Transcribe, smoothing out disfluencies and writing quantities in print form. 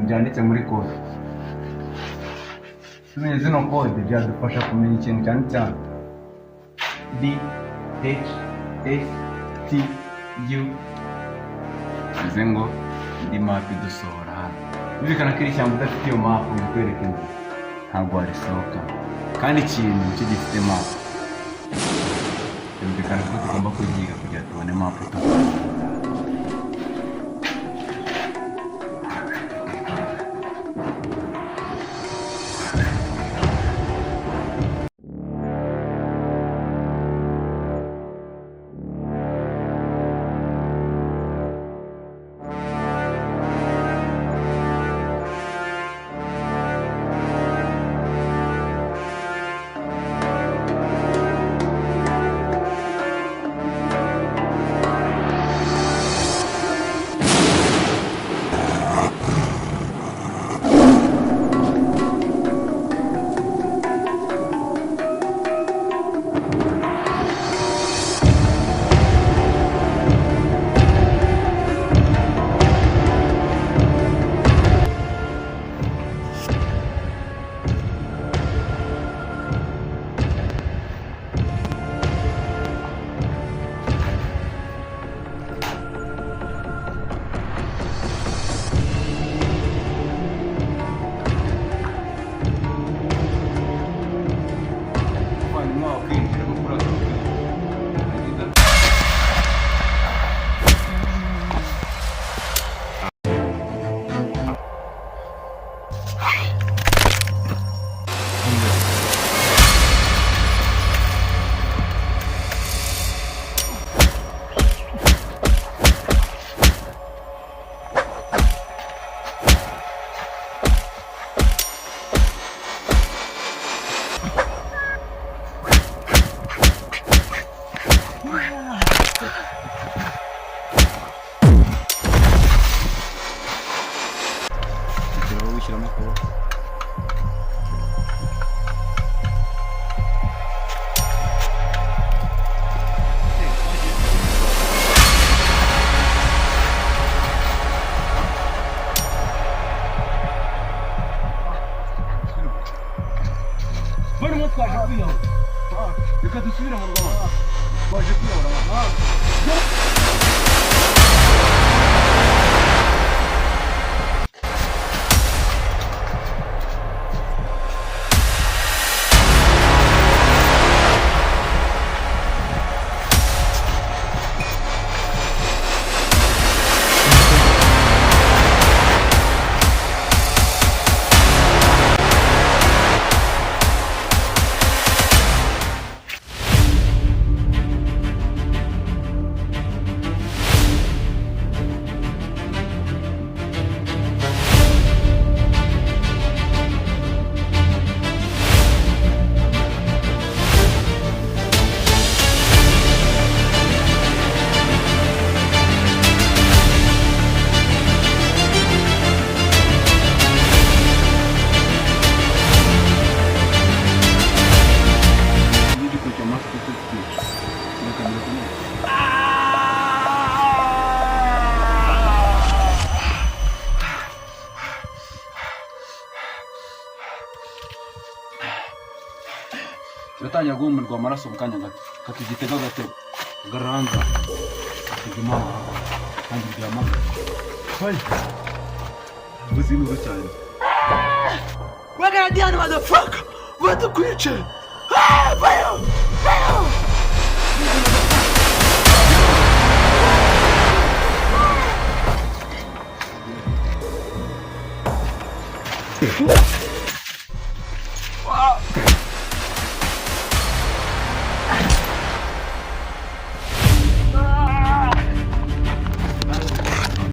byanditse muri code. Tumenye zino code byadufasha kumenya ikintu cyane cyane D H S T U bivuze ngo indi map idusohora hano. Birikana ko iri shyamba udafite iyo map ngo ikwereke inzira ntabwo warisohoka, kandi ikintu cyo gifite map birikana ko tugomba kuyiga kugira tubone map tubona. Reka dusubire mu rugo baje kwiyahura. Yatangiye guhumirwa amaraso mu kanya gato, katugitega gatego garanza igima kandi byama hai buzinu cyane. We're gonna die, motherfucker. What the creature? Ah, fire! Fire!